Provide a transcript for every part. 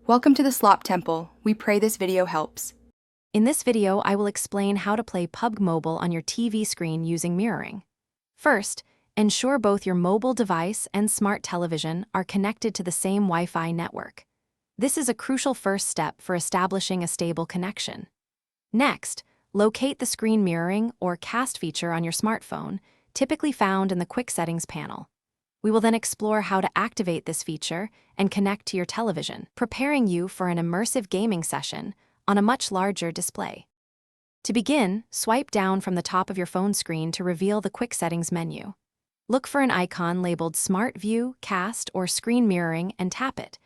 Welcome to the Slop Temple. We pray this video helps. In this video, I will explain how to play PUBG Mobile on your TV screen using mirroring. First, ensure both your mobile device and smart television are connected to the same Wi-Fi network. This is a crucial first step for establishing a stable connection. Next, locate the screen mirroring or cast feature on your smartphone, typically found in the Quick Settings panel. We will then explore how to activate this feature and connect to your television, preparing you for an immersive gaming session on a much larger display. To begin, swipe down from the top of your phone screen to reveal the Quick Settings menu. Look for an icon labeled Smart View, Cast, or Screen Mirroring and tap it.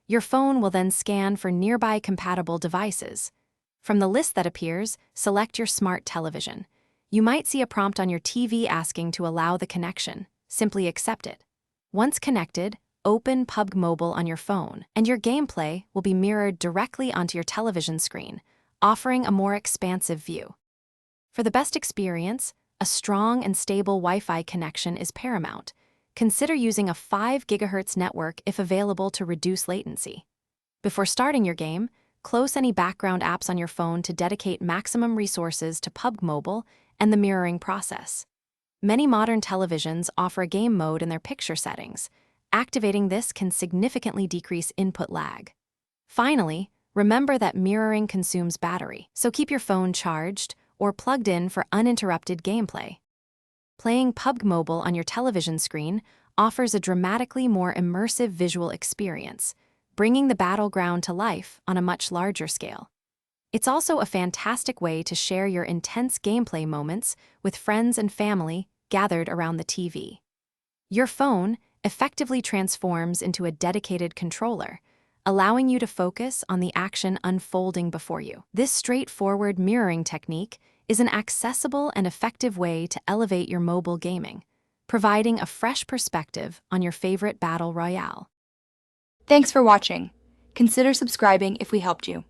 Your phone will then scan for nearby compatible devices. From the list that appears, select your smart television. You might see a prompt on your TV asking to allow the connection. Simply accept it. Once connected, open PUBG Mobile on your phone, and your gameplay will be mirrored directly onto your television screen, offering a more expansive view. For the best experience, a strong and stable Wi-Fi connection is paramount. Consider using a 5 GHz network if available to reduce latency. Before starting your game, close any background apps on your phone to dedicate maximum resources to PUBG Mobile and the mirroring process. Many modern televisions offer a game mode in their picture settings. Activating this can significantly decrease input lag. Finally, remember that mirroring consumes battery, so keep your phone charged or plugged in for uninterrupted gameplay. Playing PUBG Mobile on your television screen offers a dramatically more immersive visual experience, bringing the battleground to life on a much larger scale. It's also a fantastic way to share your intense gameplay moments with friends and family gathered around the TV. Your phone effectively transforms into a dedicated controller, allowing you to focus on the action unfolding before you. This straightforward mirroring technique is an accessible and effective way to elevate your mobile gaming, providing a fresh perspective on your favorite battle royale. Thanks for watching. Consider subscribing if we helped you.